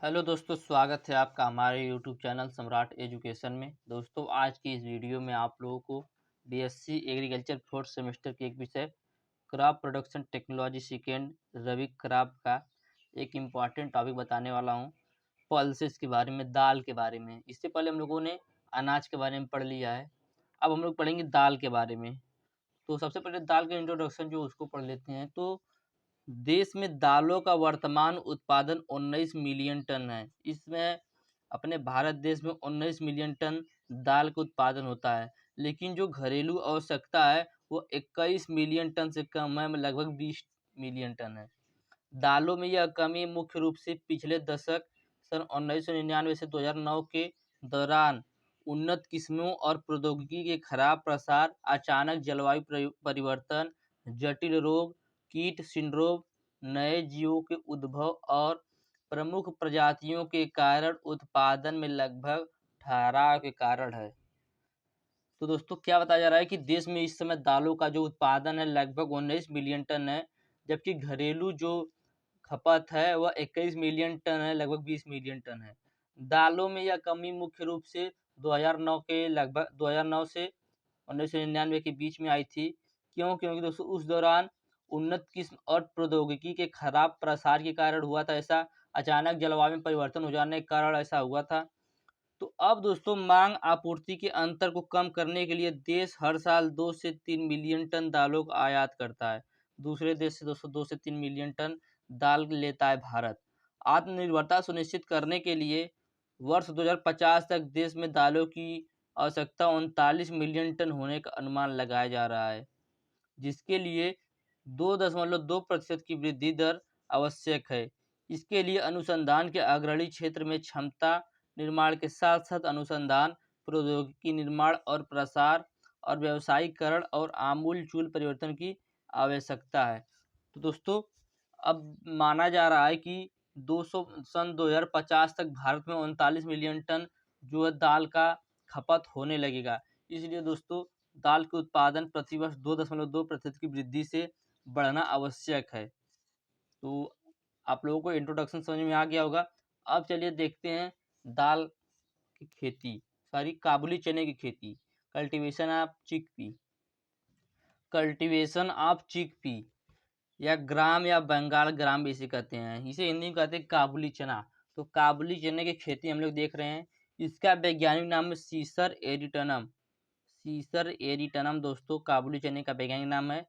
Hello दोस्तों, स्वागत है आपका हमारे यूट्यूब चैनल सम्राट एजुकेशन में। दोस्तों, आज की इस वीडियो में आप लोगों को बीएससी एग्रीकल्चर फोर्थ सेमेस्टर के एक विषय crop production technology second Rabi crop का एक इम्पॉर्टेंट टॉपिक बताने वाला हूं। पल्सेस के बारे में, दाल के बारे में। इससे पहले हम लोगों ने अनाज के बारे में पढ़ लिया है। अब हम लोग पढ़ेंगे दाल के बारे में। तो सबसे पहले दाल का इंट्रोडक्शन जो उसको पढ़ लेते हैं। तो देश में दालों का वर्तमान उत्पादन 19 मिलियन टन है। इसमें अपने भारत देश में 19 मिलियन टन दाल का उत्पादन होता है, लेकिन जो घरेलू आवश्यकता है वो 21 मिलियन टन से कम है, लगभग 20 मिलियन टन है। दालों में यह कमी मुख्य रूप से पिछले दशक सन 1999 से 2009 के दौरान उन्नत किस्मों और प्रौद्योगिकी के खराब प्रसार, अचानक जलवायु परिवर्तन, जटिल रोग, कीट सिंड्रोम, नए जीवों के उद्भव और प्रमुख प्रजातियों के कारण उत्पादन में लगभग ठहराव के कारण है। तो दोस्तों, क्या बताया जा रहा है कि देश में इस समय दालों का जो उत्पादन है लगभग 19 मिलियन टन है, जबकि घरेलू जो खपत है वह 21 मिलियन टन है, लगभग 20 मिलियन टन है। दालों में यह कमी मुख्य रूप से 2009 से 1999 के बीच में आई थी। क्योंकि दोस्तों उस दौरान उन्नत किस्म और प्रौद्योगिकी के खराब प्रसार के कारण हुआ था ऐसा। अचानक जलवायु में परिवर्तन हो जाने के कारण ऐसा हुआ था। तो अब दोस्तों, मांग आपूर्ति के अंतर को कम करने के लिए देश हर साल 2 से 3 मिलियन टन दालों का आयात करता है। दूसरे देश से दोस्तों 2 से 3 मिलियन टन दाल लेता है भारत। आत्मनिर्भरता सुनिश्चित करने के लिए वर्ष 2050 तक देश में दालों की आवश्यकता 39 मिलियन टन होने का अनुमान लगाया जा रहा है, जिसके लिए 2.2% की वृद्धि दर आवश्यक है। इसके लिए अनुसंधान के अग्रणी क्षेत्र में क्षमता निर्माण के साथ साथ अनुसंधान, प्रौद्योगिकी निर्माण और प्रसार और व्यावसायीकरण और आमूल-चूल परिवर्तन की आवश्यकता है। तो दोस्तों, अब माना जा रहा है कि 200 सन 2050 तक भारत में 39 मिलियन टन जो है दाल का खपत होने लगेगा। इसलिए दोस्तों, दाल के उत्पादन प्रतिवर्ष 2.2% की वृद्धि से बढ़ना आवश्यक है। तो आप लोगों को इंट्रोडक्शन समझ में आ गया होगा। अब चलिए देखते हैं दाल की खेती, काबुली चने की खेती। कल्टीवेशन ऑफ चिकपी या ग्राम या बंगाल ग्राम भी इसे कहते हैं। इसे हिंदी में कहते हैं काबुली चना। तो काबुली चने की खेती हम लोग देख रहे हैं। इसका वैज्ञानिक नाम है सीसर एरिटनम। सीसर एरिटनम दोस्तों काबुली चने का वैज्ञानिक नाम है।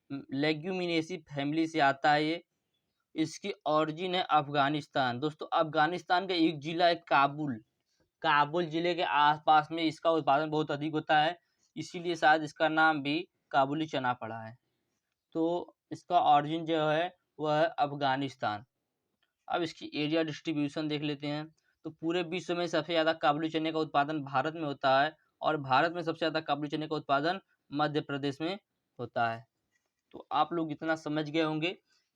लेग्यूमिनेसी फैमिली से आता है ये। इसकी ऑरिजिन है अफगानिस्तान। दोस्तों, अफगानिस्तान का एक जिला है काबुल। काबुल जिले के आसपास में इसका उत्पादन बहुत अधिक होता है, इसीलिए शायद इसका नाम भी काबुली चना पड़ा है। तो इसका ऑरिजिन जो है वह है अफगानिस्तान। अब इसकी एरिया डिस्ट्रीब्यूशन देख लेते हैं। तो पूरे विश्व में सबसे ज़्यादा काबुली चने का उत्पादन भारत में होता है, और भारत में सबसे ज़्यादा काबुली चने का उत्पादन मध्य प्रदेश में होता है। तो आप लोग इतना समझ गए होंगे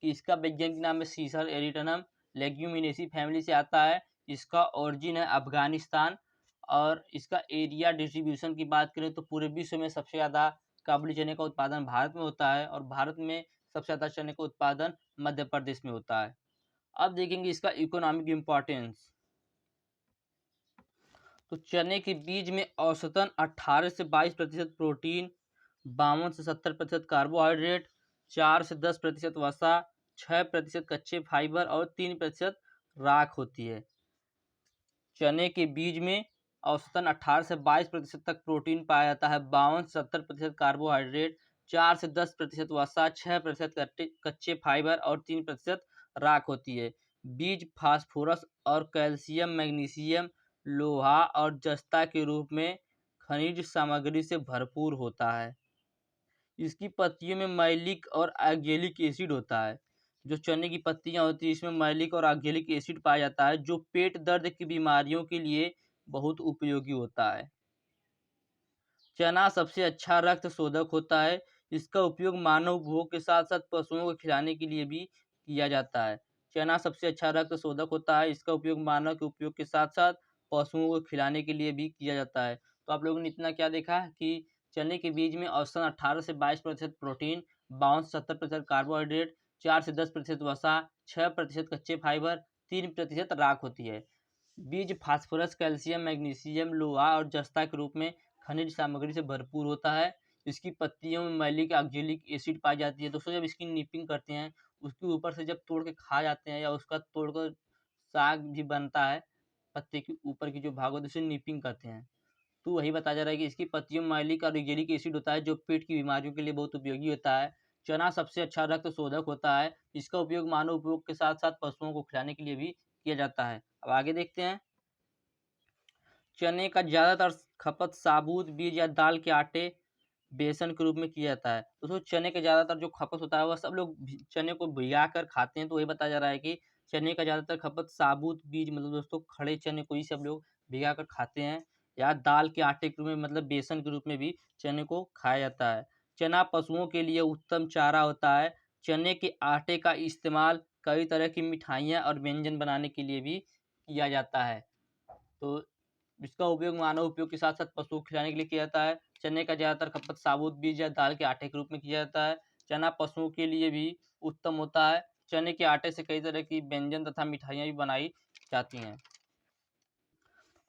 कि इसका वैज्ञानिक नाम है सीसर एरिटनम, लेग्यूमिनेसी फैमिली से आता है, इसका ओरिजिन है अफगानिस्तान। और इसका एरिया डिस्ट्रीब्यूशन की बात करें तो पूरे विश्व में सबसे ज़्यादा काबुली चने का उत्पादन भारत में होता है, और भारत में सबसे ज़्यादा चने का उत्पादन मध्य प्रदेश में होता है। अब देखेंगे इसका इकोनॉमिक इम्पोर्टेंस। तो चने के बीज में औसतन 18 से 22% प्रोटीन, 52 से 70% कार्बोहाइड्रेट, 4 से 10% वसा, 6% कच्चे फाइबर और 3% राख होती है। चने के बीज में औसतन 18 से 22% तक प्रोटीन पाया जाता है, 52 से 70% कार्बोहाइड्रेट, 4 से 10% वसा, 6% कच्चे फाइबर और 3% राख होती है। बीज फास्फोरस और कैल्शियम, मैग्नीशियम, लोहा और जस्ता के रूप में खनिज सामग्री से भरपूर होता है। इसकी पत्तियों में मैलिक और ऑक्जेलिक एसिड होता है। जो चने की पत्तियां होती हैं इसमें मैलिक और ऑक्जेलिक एसिड पाया जाता है, जो पेट दर्द की बीमारियों के लिए बहुत उपयोगी होता है। चना सबसे अच्छा रक्त शोधक होता है। इसका उपयोग मानव उपभोग के साथ साथ पशुओं को खिलाने के लिए भी किया जाता है। चना सबसे अच्छा रक्त शोधक होता है। इसका उपयोग मानव के उपयोग के साथ साथ पशुओं को खिलाने के लिए भी किया जाता है। तो आप लोगों ने इतना क्या देखा कि चने के बीज में औसतन 18 से 22% प्रोटीन, 52 से 70% कार्बोहाइड्रेट, 4 से 10% वसा, 6% कच्चे फाइबर, 3% राख होती है। बीज फास्फोरस, कैल्शियम, मैग्नीशियम, लोहा और जस्ता के रूप में खनिज सामग्री से भरपूर होता है। इसकी पत्तियों में मैलिक ऑक्जेलिक एसिड पाई जाती है। दोस्तों, जब इसकी निपिंग करते हैं, उसके ऊपर से जब तोड़ के खा जाते हैं या उसका तोड़कर साग भी बनता है, पत्ते के ऊपर की जो भाग होता है उसे निपिंग कहते हैं। तो वही बताया जा रहा है कि इसकी पत्तियों में मैलिक और ऑक्जेलिक एसिड होता है जो पेट की बीमारियों के लिए बहुत उपयोगी होता है। चना सबसे अच्छा रक्त शोधक होता है। इसका उपयोग मानव उपयोग के साथ साथ पशुओं को खिलाने के लिए भी किया जाता है। अब आगे देखते हैं। चने का ज़्यादातर खपत साबुत बीज या दाल के आटे, बेसन के रूप में किया जाता है। दोस्तों, चने का ज़्यादातर जो खपत होता है वह सब लोग चने को भिगा कर खाते हैं। तो वही बताया जा रहा है कि चने का ज़्यादातर खपत साबुत बीज मतलब दोस्तों खड़े चने को ही सब लोग भिगा कर खाते हैं, या दाल के आटे के रूप में मतलब बेसन के रूप में भी चने को खाया जाता है। चना पशुओं के लिए उत्तम चारा होता है। चने के आटे का इस्तेमाल कई तरह की मिठाइयाँ और व्यंजन बनाने के लिए भी किया जाता है। तो इसका उपयोग मानव उपयोग के साथ साथ पशुओं को खिलाने के लिए किया जाता है। चने का ज़्यादातर खपत साबुत बीज या दाल के आटे के रूप में किया जाता है। चना पशुओं के लिए भी उत्तम होता है। चने के आटे से कई तरह की व्यंजन तथा मिठाइयाँ भी बनाई जाती हैं।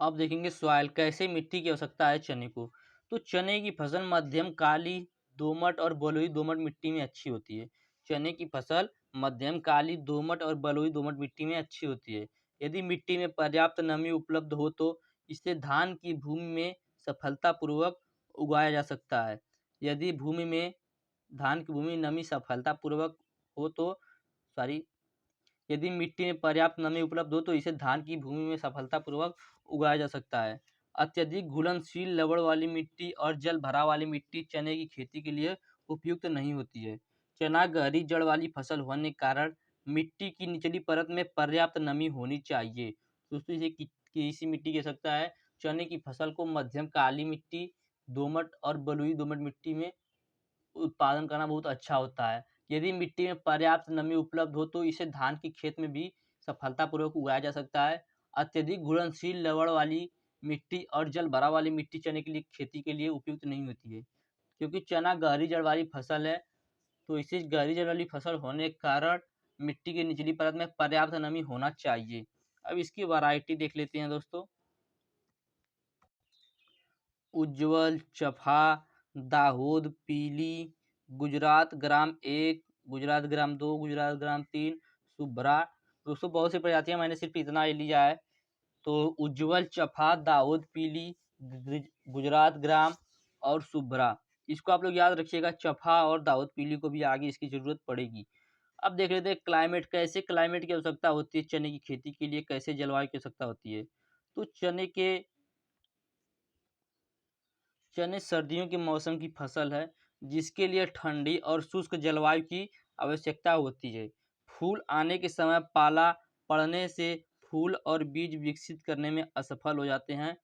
अब देखेंगे सॉइल, कैसे मिट्टी की आवश्यकता है चने को। तो चने की फसल मध्यम काली, दोमट और बलुई दोमट मिट्टी में अच्छी होती है। चने की फसल मध्यम काली, दोमट और बलुई दोमट मिट्टी में अच्छी होती है। यदि मिट्टी में पर्याप्त नमी उपलब्ध हो तो इसे धान की भूमि में सफलतापूर्वक उगाया जा सकता है। यदि भूमि में धान की भूमि नमी सफलतापूर्वक हो तो सॉरी यदि मिट्टी में पर्याप्त नमी उपलब्ध हो तो इसे धान की भूमि में सफलतापूर्वक उगाया जा सकता है। अत्यधिक घुलनशील लवण वाली मिट्टी और जल भराव वाली मिट्टी चने की खेती के लिए उपयुक्त नहीं होती है। चना गहरी जड़ वाली फसल होने के कारण मिट्टी की निचली परत में पर्याप्त नमी होनी चाहिए। दोस्तों, इसे किसी मिट्टी की आवश्यकता है। चने की फसल को मध्यम काली मिट्टी, दोमट और बलुई दोमट मिट्टी में उत्पादन करना बहुत अच्छा होता है। यदि मिट्टी में पर्याप्त नमी उपलब्ध हो तो इसे धान की खेत में भी सफलतापूर्वक उगाया जा सकता है। अत्यधिक घुलनशील लवण वाली मिट्टी और जल भराव वाली मिट्टी चने के लिए खेती के लिए उपयुक्त नहीं होती है। क्योंकि चना गहरी जड़ वाली फसल है, तो इसे गहरी जड़ वाली फसल होने के कारण मिट्टी की निचली परत में पर्याप्त नमी होना चाहिए। अब इसकी वैरायटी देख लेते हैं दोस्तों। उज्ज्वल, चफा, दाहोद, पीली, गुजरात ग्राम 1, गुजरात ग्राम 2, गुजरात ग्राम 3, शुभ्रा। दोस्तों, बहुत सी प्रजातियां, मैंने सिर्फ इतना ही लिया है। तो उज्ज्वल, चफा, दाऊद पीली, गुजरात ग्राम और शुभ्रा, इसको आप लोग याद रखिएगा। चफा और दाऊद पीली को भी आगे इसकी जरूरत पड़ेगी। अब देख लेते हैं क्लाइमेट, कैसे क्लाइमेट की आवश्यकता होती है चने की खेती के लिए, कैसे जलवायु की आवश्यकता होती है। तो चने सर्दियों के मौसम की फसल है, जिसके लिए ठंडी और शुष्क जलवायु की आवश्यकता होती है। फूल आने के समय पाला पड़ने से फूल और बीज विकसित करने में असफल हो जाते हैं।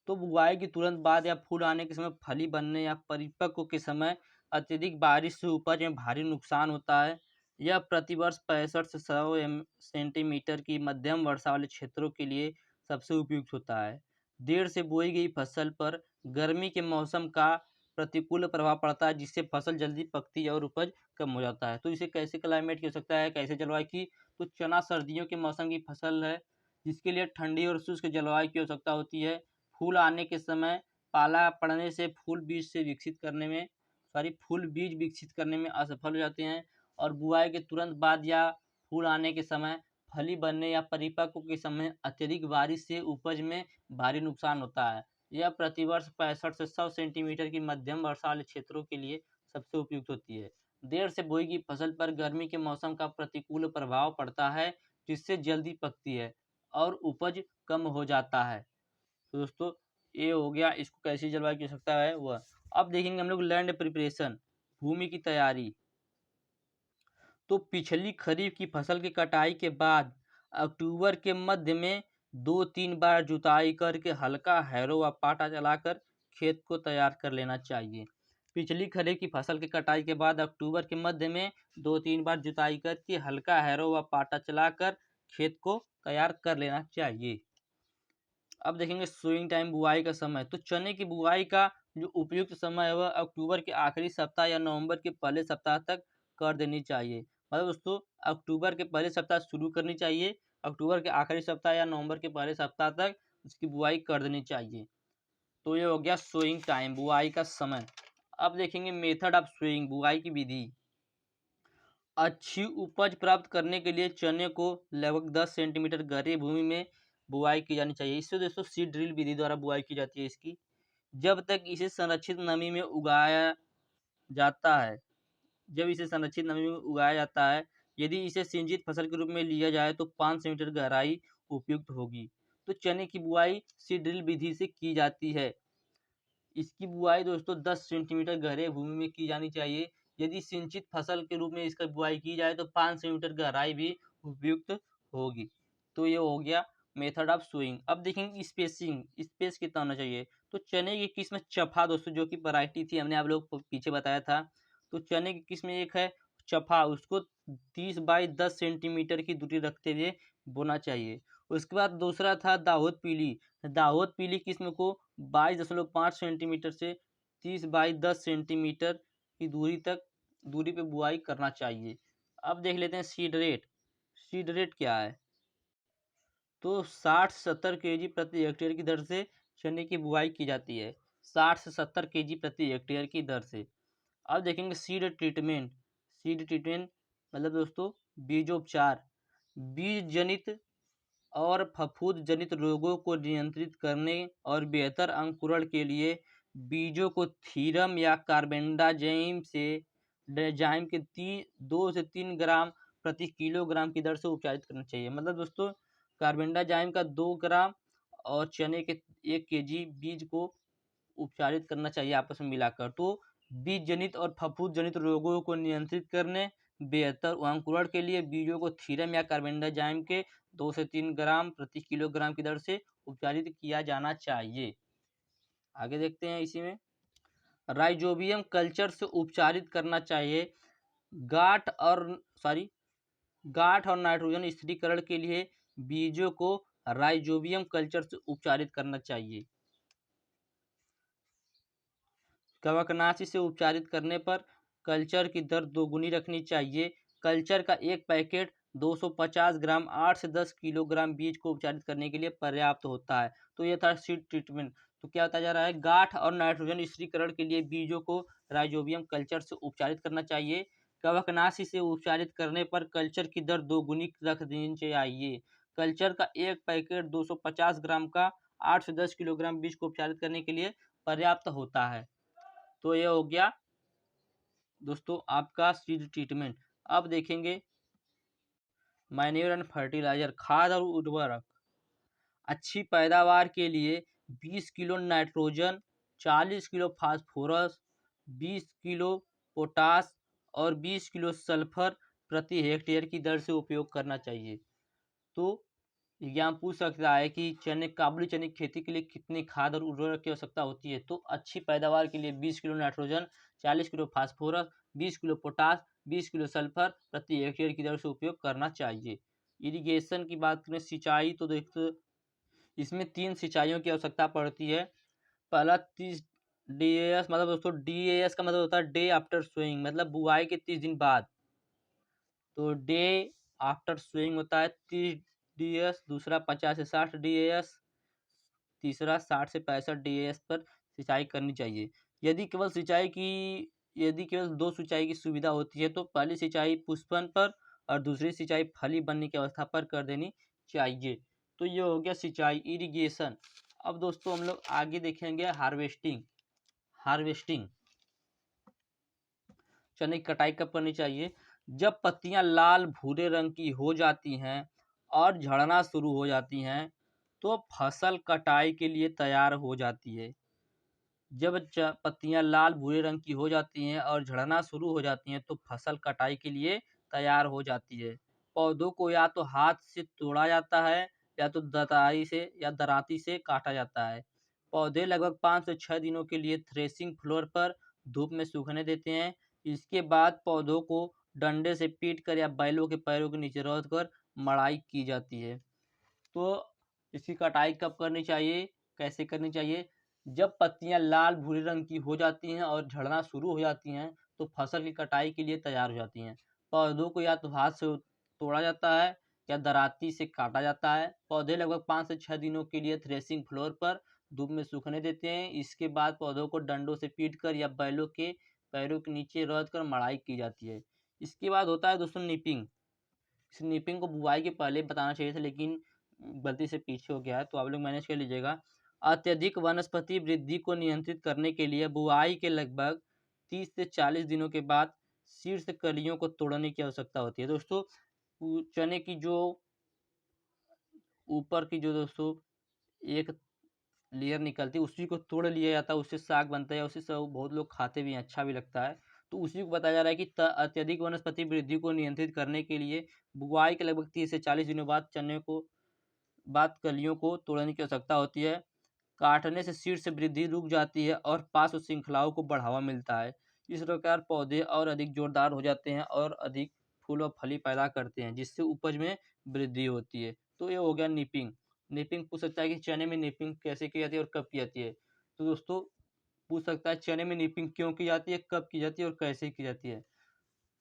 तो बुआई के तुरंत बाद या फूल आने के समय फली बनने या परिपक्व के समय अत्यधिक बारिश से उपज में भारी नुकसान होता है। यह प्रतिवर्ष 65 से 100 सेंटीमीटर की मध्यम वर्षा वाले क्षेत्रों के लिए सबसे उपयुक्त होता है। देर से बोई गई फसल पर गर्मी के मौसम का प्रतिकूल प्रभाव पड़ता है, जिससे फसल जल्दी पकती है और उपज कम हो जाता है। तो इसे कैसे क्लाइमेट की हो सकता है, कैसे जलवायु की। तो चना सर्दियों के मौसम की फसल है, जिसके लिए ठंडी और शुष्क जलवायु की आवश्यकता होती है। फूल आने के समय पाला पड़ने से फूल बीज विकसित करने में असफल हो जाते हैं। और बुआई के तुरंत बाद या फूल आने के समय फली बनने या परिपक्व के समय अत्यधिक बारिश से उपज में भारी नुकसान होता है। यह प्रतिवर्ष 65 से 100 सेंटीमीटर की मध्यम वर्षा वाले क्षेत्रों के लिए सबसे उपयुक्त होती है। देर से बोई गई फसल पर गर्मी के मौसम का प्रतिकूल प्रभाव पड़ता है, जिससे जल्दी पकती है और उपज कम हो जाता है। तो दोस्तों, ये हो गया इसको कैसी जलवायु की आवश्यकता है वह। अब देखेंगे हम लोग लैंड प्रिपरेशन, भूमि की तैयारी। तो पिछली खरीफ की फसल की कटाई के बाद अक्टूबर के मध्य में 2-3 बार जुताई करके हल्का हैरो व पाटा चलाकर खेत को तैयार कर लेना चाहिए। पिछली खरीफ की फसल की कटाई के बाद अक्टूबर के मध्य में 2-3 बार जुताई करके हल्का हैरो व पाटा चलाकर खेत को तैयार कर लेना चाहिए। अब देखेंगे सोइंग टाइम, बुआई का समय। तो चने की बुआई का जो उपयुक्त समय है वह अक्टूबर के आखिरी सप्ताह या नवंबर के पहले सप्ताह तक कर देनी चाहिए। मतलब दोस्तों, अक्टूबर के पहले सप्ताह शुरू करनी चाहिए अक्टूबर के आखिरी सप्ताह या नवंबर के पहले सप्ताह तक इसकी बुआई कर देनी चाहिए। तो ये हो गया सोइंग टाइम, बुआई का समय। अब देखेंगे मेथड ऑफ सोइंग, बुआई की विधि। अच्छी उपज प्राप्त करने के लिए चने को लगभग 10 सेंटीमीटर गहरी भूमि में बुआई की जानी चाहिए। इससे दोस्तों सीड ड्रिल विधि द्वारा बुआई की जाती है इसकी। जब तक इसे संरक्षित नमी में उगाया जाता है जब इसे संरक्षित नमी में उगाया जाता है, यदि इसे सिंचित फसल के रूप में लिया जाए तो 5 सेंटीमीटर गहराई उपयुक्त होगी। तो चने की बुआई सीड ड्रिल विधि से की जाती है। इसकी बुआई दोस्तों 10 सेंटीमीटर गहरे भूमि में की जानी चाहिए। यदि सिंचित फसल के रूप में इसका बुआई की जाए तो 5 सेंटीमीटर गहराई भी उपयुक्त होगी। तो ये हो गया मेथड ऑफ सोइंग। अब देखेंगे स्पेसिंग, स्पेस कितना होना चाहिए। तो चने की किस्म चफा दोस्तों, जो कि वैरायटी थी, हमने आप लोग को पीछे बताया था। तो चने की किस्म एक है चफा, उसको 30 बाई 10 सेंटीमीटर की दूरी रखते हुए बोना चाहिए। उसके बाद दूसरा था दाहोद पीली। दाहोद पीली किस्म को 22.5 सेंटीमीटर से 30 बाई 10 सेंटीमीटर की दूरी पे बुआई करना चाहिए। अब देख लेते हैं सीड रेट। सीड रेट क्या है। तो 60 से 70 केजी प्रति हेक्टेयर की दर से चने की बुआई की जाती है। 60 से 70 केजी प्रति हेक्टेयर की दर से। अब देखेंगे सीड ट्रीटमेंट। सीड ट्रीटमेंट मतलब दोस्तों बीजोपचार। बीज जनित और फफूंद जनित रोगों को नियंत्रित करने और बेहतर अंकुरण के लिए बीजों को थीरम या कार्बेंडाजिम से डाइज़ाइम के 2 से 3 ग्राम प्रति किलोग्राम की दर से उपचारित करना चाहिए। मतलब दोस्तों कार्बेंडाजिम का 2 ग्राम और चने के 1 केजी बीज को उपचारित करना चाहिए आपस में मिलाकर। तो बीज जनित और फफूंद जनित रोगों को नियंत्रित करने, बेहतर अंकुरण के लिए बीजों को थीरम या कार्बेंडाजिम के 2 से 3 ग्राम प्रति किलोग्राम की दर से उपचारित किया जाना चाहिए। आगे देखते हैं इसी में राइजोबियम कल्चर से उपचारित करना चाहिए। गांठ और नाइट्रोजन स्थिरीकरण के लिए बीजों को राइजोबियम कल्चर से उपचारित करना चाहिए। कवकनाशी से उपचारित करने पर कल्चर की दर दोगुनी रखनी चाहिए। कल्चर का एक पैकेट 250 ग्राम 8 से 10 किलोग्राम बीज को उपचारित करने के लिए पर्याप्त होता है। तो यह था सीड ट्रीटमेंट। तो क्या होता जा रहा है, गांठ और नाइट्रोजन स्थिरीकरण के लिए बीजों को राइजोबियम कल्चर से उपचारित करना चाहिए। कवकनाशी से उपचारित करने पर कल्चर की दर दोगुनी रख देनी चाहिए। कल्चर का एक पैकेट 250 ग्राम का 8 से 10 किलोग्राम बीज को उपचारित करने के लिए पर्याप्त होता है। तो ये हो गया दोस्तों आपका सीड ट्रीटमेंट। अब देखेंगे मैन्योर एंड फर्टिलाइजर, खाद और उर्वरक। अच्छी पैदावार के लिए 20 kilo nitrogen, 40 kilo phosphorus, 20 kilo potash और 20 किलो सल्फर प्रति हेक्टेयर की दर से उपयोग करना चाहिए। तो एग्जाम पूछ सकता है कि काबुली चने की खेती के लिए कितनी खाद और उर्वरक की आवश्यकता होती है। तो अच्छी पैदावार के लिए 20 kilo nitrogen, 40 kilo phosphorus, 20 kilo potash, 20 kilo sulphur प्रति हेक्टेयर की दर से उपयोग करना चाहिए। इरिगेशन की बात करें, सिंचाई, तो देखते इसमें 3 सिंचाइयों की आवश्यकता पड़ती है। पहला 30 DAS, मतलब दोस्तों DAS का मतलब होता है डे आफ्टर सोइंग, मतलब बुआई के 30 दिन बाद। तो डे आफ्टर सोइंग होता है 30 DAS, दूसरा 50 से 60 DAS, तीसरा 60 से 65 DAS पर सिंचाई करनी चाहिए। यदि केवल 2 सिंचाई की सुविधा होती है तो पहली सिंचाई पुष्पन पर और दूसरी सिंचाई फली बनने की अवस्था पर कर देनी चाहिए। तो ये हो गया सिंचाई, इरिगेशन। अब दोस्तों हम लोग आगे देखेंगे हार्वेस्टिंग। चने की कटाई कब करनी चाहिए। जब पत्तियां लाल भूरे रंग की हो जाती हैं और झड़ना शुरू हो जाती हैं तो फसल कटाई के लिए तैयार हो जाती है। जब पत्तियां लाल भूरे रंग की हो जाती हैं और झड़ना शुरू हो जाती हैं तो फसल कटाई के लिए तैयार हो जाती है। पौधों को या तो हाथ से तोड़ा जाता है या तो दराती से काटा जाता है। पौधे लगभग 5 से 6 दिनों के लिए थ्रेसिंग फ्लोर पर धूप में सूखने देते हैं। इसके बाद पौधों को डंडे से पीट कर या बैलों के पैरों के नीचे रख कर मड़ाई की जाती है। तो इसकी कटाई कब करनी चाहिए, कैसे करनी चाहिए। जब पत्तियां लाल भूरे रंग की हो जाती हैं और झड़ना शुरू हो जाती हैं तो फसल की कटाई के लिए तैयार हो जाती हैं। पौधों को या तो हाथ से तोड़ा जाता है या दराती से काटा जाता है। पौधे लगभग 5 से 6 दिनों के लिए थ्रेसिंग फ्लोर पर धूप में सूखने देते हैं। इसके बाद पौधों को डंडों से पीटकर या बैलों के पैरों के नीचे रौंद कर मड़ाई की जाती है। इसके बाद होता है दोस्तों निपिंग। स्नीपिंग को बुआई के पहले बताना चाहिए था, लेकिन गलती से पीछे हो गया है, तो आप लोग मैनेज कर लीजिएगा। अत्यधिक वनस्पति वृद्धि को नियंत्रित करने के लिए बुआई के लगभग 30 से 40 दिनों के बाद शीर्ष कलियों को तोड़ने की आवश्यकता होती है। दोस्तों चने की जो ऊपर की जो दोस्तों एक लेयर निकलती है उसी को तोड़ लिया जाता है, उससे साग बनता है, उसी से बहुत लोग खाते भी हैं, अच्छा भी लगता है। तो उसी को बताया जा रहा है कि अत्यधिक वनस्पति वृद्धि को नियंत्रित करने के लिए बुआई के लगभग 30 से 40 दिनों बाद कलियों को तोड़ने की आवश्यकता होती है। काटने से शीर्ष वृद्धि रुक जाती है और पार्श्व श्रृंखलाओं को बढ़ावा मिलता है। इस प्रकार पौधे और अधिक जोरदार हो जाते हैं और अधिक फूल और फली पैदा करते हैं, जिससे उपज में वृद्धि होती है। तो ये हो गया निपिंग। निपिंग पूछ सकता है कि चने में निपिंग कैसे की जाती है और कब की जाती है। तो दोस्तों पूछ सकता है चने में निपिंग क्यों की जाती है, कब की जाती है और कैसे की जाती है।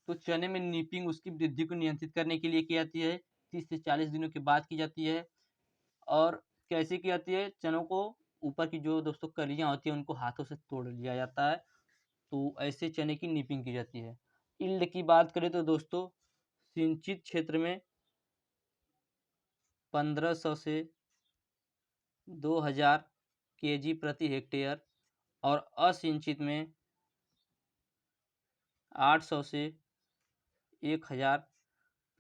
तो चने में निपिंग उसकी वृद्धि को नियंत्रित करने के लिए की जाती है, 30 से 40 दिनों के बाद की जाती है। और कैसे की जाती है, चनों को ऊपर की जो दोस्तों कलियां होती हैं उनको हाथों से तोड़ लिया जाता है। तो ऐसे चने की निपिंग की जाती है। यील्ड की बात करें तो दोस्तों सिंचित क्षेत्र में 1500 से 2000 केजी प्रति हेक्टेयर और असिंचित में 800 से 1000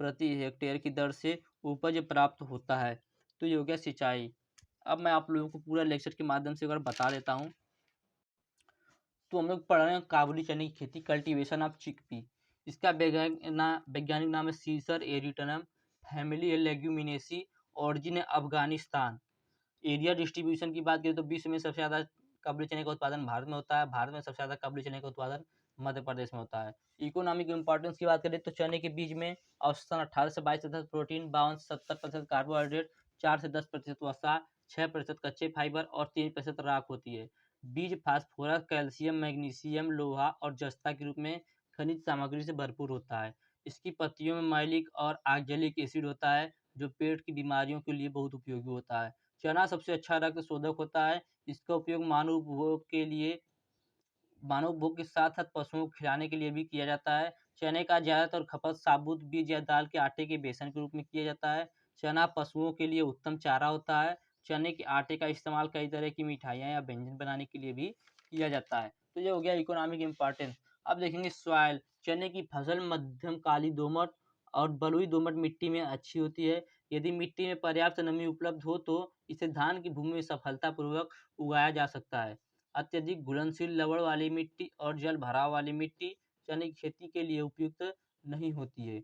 प्रति हेक्टेयर की दर से उपज प्राप्त होता है। तो ये हो गया सिंचाई। अब मैं आप लोगों को पूरा लेक्चर के माध्यम से अगर बता देता हूँ। तो हम लोग पढ़ रहे हैं काबुली चने की खेती, कल्टीवेशन ऑफ चिकपी। इसका वैज्ञानिक नाम है सीसर एरिटनम, फैमिली है लेग्यूमिनेसी, ओरिजिन है अफगानिस्तान। एरिया डिस्ट्रीब्यूशन की बात करें तो विश्व में सबसे ज़्यादा काबुली चने का उत्पादन भारत में होता है। भारत में सबसे ज़्यादा काबुली चने का उत्पादन मध्य प्रदेश में होता है। इकोनॉमिक इंपॉर्टेंस की बात करें तो चने के बीज में औसतन 18 से 22% प्रोटीन, 52 से 70% कार्बोहाइड्रेट, 4 से 10% वसा, 6% कच्चे फाइबर और 3% राख होती है। बीज फास्फोरस, कैल्शियम, मैग्नीशियम, लोहा और जस्ता के रूप में खनिज सामग्री से भरपूर होता है। इसकी पत्तियों में मैलिक और ऑक्जेलिक एसिड होता है, जो पेट की बीमारियों के लिए बहुत उपयोगी होता है। चना सबसे अच्छा रक्त शोधक होता है। इसका उपयोग मानव भोग के साथ साथ पशुओं को खिलाने के लिए भी किया जाता है। चने का ज्यादातर खपत साबुत बीज या दाल के आटे के बेसन के रूप में किया जाता है। चना पशुओं के लिए उत्तम चारा होता है। चने के आटे का इस्तेमाल कई तरह की मिठाइयाँ या व्यंजन बनाने के लिए भी किया जाता है। तो ये हो गया इकोनॉमिक इम्पोर्टेंस। अब देखेंगे सॉइल। चने की फसल मध्यम काली दोमट और बलुई दोमट मिट्टी में अच्छी होती है। यदि मिट्टी में पर्याप्त नमी उपलब्ध हो तो इसे धान की भूमि में सफलतापूर्वक उगाया जा सकता है। अत्यधिक घुलनशील लवण वाली मिट्टी और जल भराव वाली मिट्टी चने की खेती के लिए उपयुक्त नहीं होती है।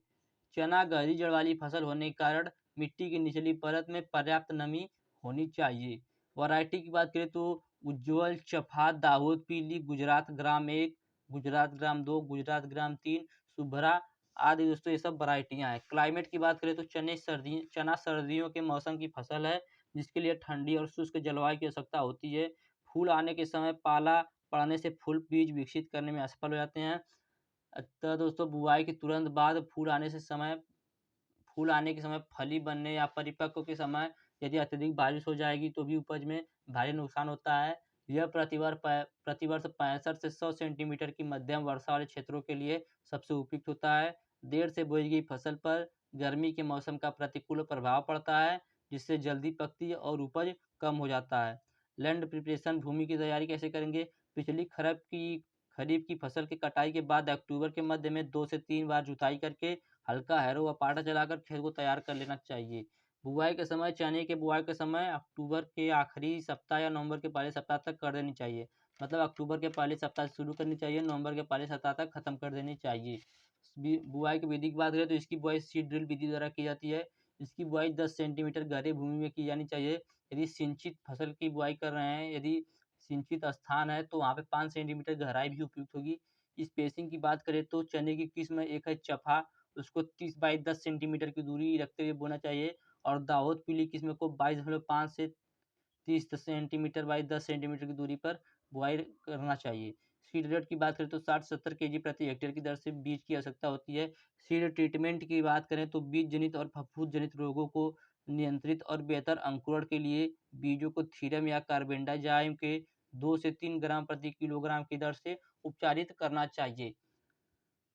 चना गहरी जड़ वाली फसल होने के कारण मिट्टी की निचली परत में पर्याप्त नमी होनी चाहिए। वैरायटी की बात करें तो उज्ज्वल, चफा, दाहोद पीली, गुजरात ग्राम 1, गुजरात ग्राम 2, गुजरात ग्राम 3, शुभ्रा आदि दोस्तों ये सब वैरायटियां हैं। क्लाइमेट की बात करें तो चना सर्दियों के मौसम की फसल है, जिसके लिए ठंडी और शुष्क जलवायु की आवश्यकता होती है। फूल आने के समय पाला पड़ने से फूल बीज विकसित करने में असफल हो जाते हैं। तो दोस्तों बुआई के तुरंत बाद फूल आने के समय, फली बनने या परिपक्व के समय यदि अत्यधिक बारिश हो जाएगी तो भी उपज में भारी नुकसान होता है। यह प्रतिवर्ष 65 से 100 सेंटीमीटर की मध्यम वर्षा वाले क्षेत्रों के लिए सबसे उपयुक्त होता है। देर से बोई गई फसल पर गर्मी के मौसम का प्रतिकूल प्रभाव पड़ता है, जिससे जल्दी पकती है और उपज कम हो जाता है। लैंड प्रिपरेशन, भूमि की तैयारी कैसे करेंगे। पिछली खरीफ की फसल की कटाई के बाद अक्टूबर के मध्य में 2 से 3 बार जुताई करके हल्का हैरो व पाटा चलाकर खेत को तैयार कर लेना चाहिए। बुआई के समय चने के बुआई के समय अक्टूबर के आखिरी सप्ताह या नवंबर के पहले सप्ताह तक कर देनी चाहिए। मतलब अक्टूबर के पहले सप्ताह से शुरू करनी चाहिए, नवंबर के पहले सप्ताह तक खत्म कर देनी चाहिए। बुआई की विधि की बात करें तो इसकी बुआई सीड ड्रिल विधि द्वारा की जाती है। इसकी बुआई 10 सेंटीमीटर गहरे भूमि में की जानी चाहिए। यदि सिंचित फसल की बुआई कर रहे हैं, यदि सिंचित स्थान है तो वहाँ पे 5 सेंटीमीटर गहराई भी उपयुक्त होगी। स्पेसिंग की बात करें तो चने की किस्म एक है चफा, उसको 30 बाई 10 सेंटीमीटर की दूरी रखते हुए बोना चाहिए। और दाहोद पीली किस्म को 22.5 से 30 सेंटीमीटर बाई 10 सेंटीमीटर की दूरी पर बुआई करना चाहिए। सीड रेट की बात करें तो 60-70 केजी प्रति हेक्टेयर की दर से बीज की आवश्यकता होती है। सीड ट्रीटमेंट की बात करें तो बीज जनित और फफूंद जनित रोगों को नियंत्रित और बेहतर अंकुरण के लिए बीजों को थीरम या कार्बेंडाजिम के 2 से 3 ग्राम प्रति किलोग्राम की दर से उपचारित करना चाहिए।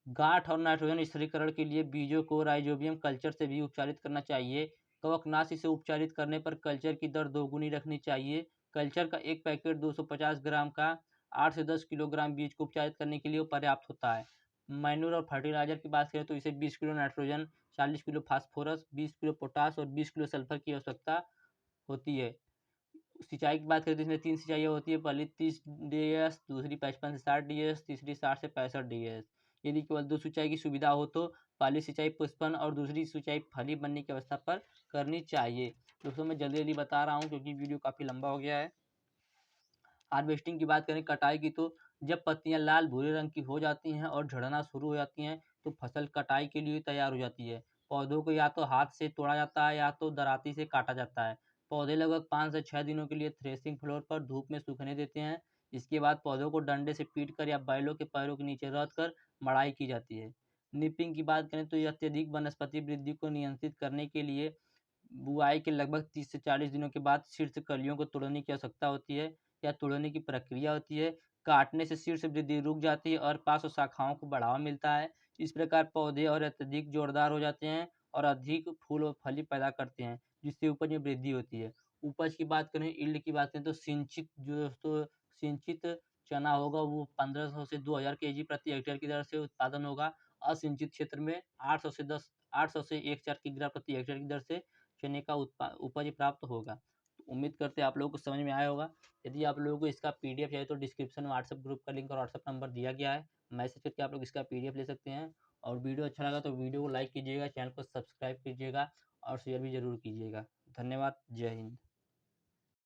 गांठ और नाइट्रोजन स्थिरीकरण के लिए बीजों को राइजोबियम कल्चर से भी उपचारित करना चाहिए। कवकनाशी से उपचारित करने पर कल्चर की दर दोगुनी रखनी चाहिए। कल्चर का एक पैकेट 250 ग्राम का 8 से 10 किलोग्राम बीज को उपचारित करने के लिए पर्याप्त होता है। मैन्योर और फर्टिलाइजर की बात करें तो इसे 20 kilo nitrogen, 40 kilo phosphorus, 20 kilo potash और 20 किलो सल्फर की आवश्यकता होती है। सिंचाई की बात करें तो इसमें 3 सिंचाइयाँ होती है। पहली 30 डीएस, दूसरी 55 से 60 डीएस, तीसरी 60 से 65 डीएस। यदि केवल 2 सिंचाई की सुविधा हो तो पहली सिंचाई पुष्पन और दूसरी सिंचाई फली बनने की अवस्था पर करनी चाहिए। दोस्तों मैं जल्दी जल्दी बता रहा हूँ क्योंकि वीडियो काफ़ी लंबा हो गया है। हार्वेस्टिंग की बात करें कटाई की तो जब पत्तियां लाल भूरे रंग की हो जाती हैं और झड़ना शुरू हो जाती हैं तो फसल कटाई के लिए तैयार हो जाती है। पौधों को या तो हाथ से तोड़ा जाता है या तो दराती से काटा जाता है। पौधे लगभग 5 से 6 दिनों के लिए थ्रेसिंग फ्लोर पर धूप में सूखने देते हैं। इसके बाद पौधों को डंडे से पीट कर या बैलों के पैरों के नीचे रख कर मड़ाई की जाती है। निपिंग की बात करें तो यह अत्यधिक वनस्पति वृद्धि को नियंत्रित करने के लिए बुआई के लगभग 30 से 40 दिनों के बाद शीर्ष कलियों को तोड़ने की आवश्यकता होती है या तोड़ने की प्रक्रिया होती है। काटने से शीर्ष वृद्धि रुक जाती है और पार्श्व शाखाओं को बढ़ावा मिलता है। इस प्रकार पौधे और अत्यधिक जोरदार हो जाते हैं और अधिक फूल और फली पैदा करते हैं, जिससे उपज में वृद्धि होती है। उपज की बात करें, यील्ड की बात करें तो सिंचित जो दोस्तों सिंचित चना होगा वो 1500 से 2000 केजी प्रति हेक्टेयर की दर से उत्पादन होगा। असिंचित क्षेत्र में 800 से 1000 किग्रा प्रति हेक्टेयर की दर से चने का उपज प्राप्त होगा। तो उम्मीद करते हैं आप लोगों को समझ में आया होगा। यदि आप लोगों को इसका पीडीएफ चाहिए तो डिस्क्रिप्शन में व्हाट्सएप ग्रुप का लिंक और व्हाट्सएप नंबर दिया गया है। मैसेज करके आप लोग इसका पीडीएफ ले सकते हैं। और वीडियो अच्छा लगा तो वीडियो को लाइक कीजिएगा, चैनल को सब्सक्राइब कीजिएगा और शेयर भी ज़रूर कीजिएगा। धन्यवाद। जय हिंद।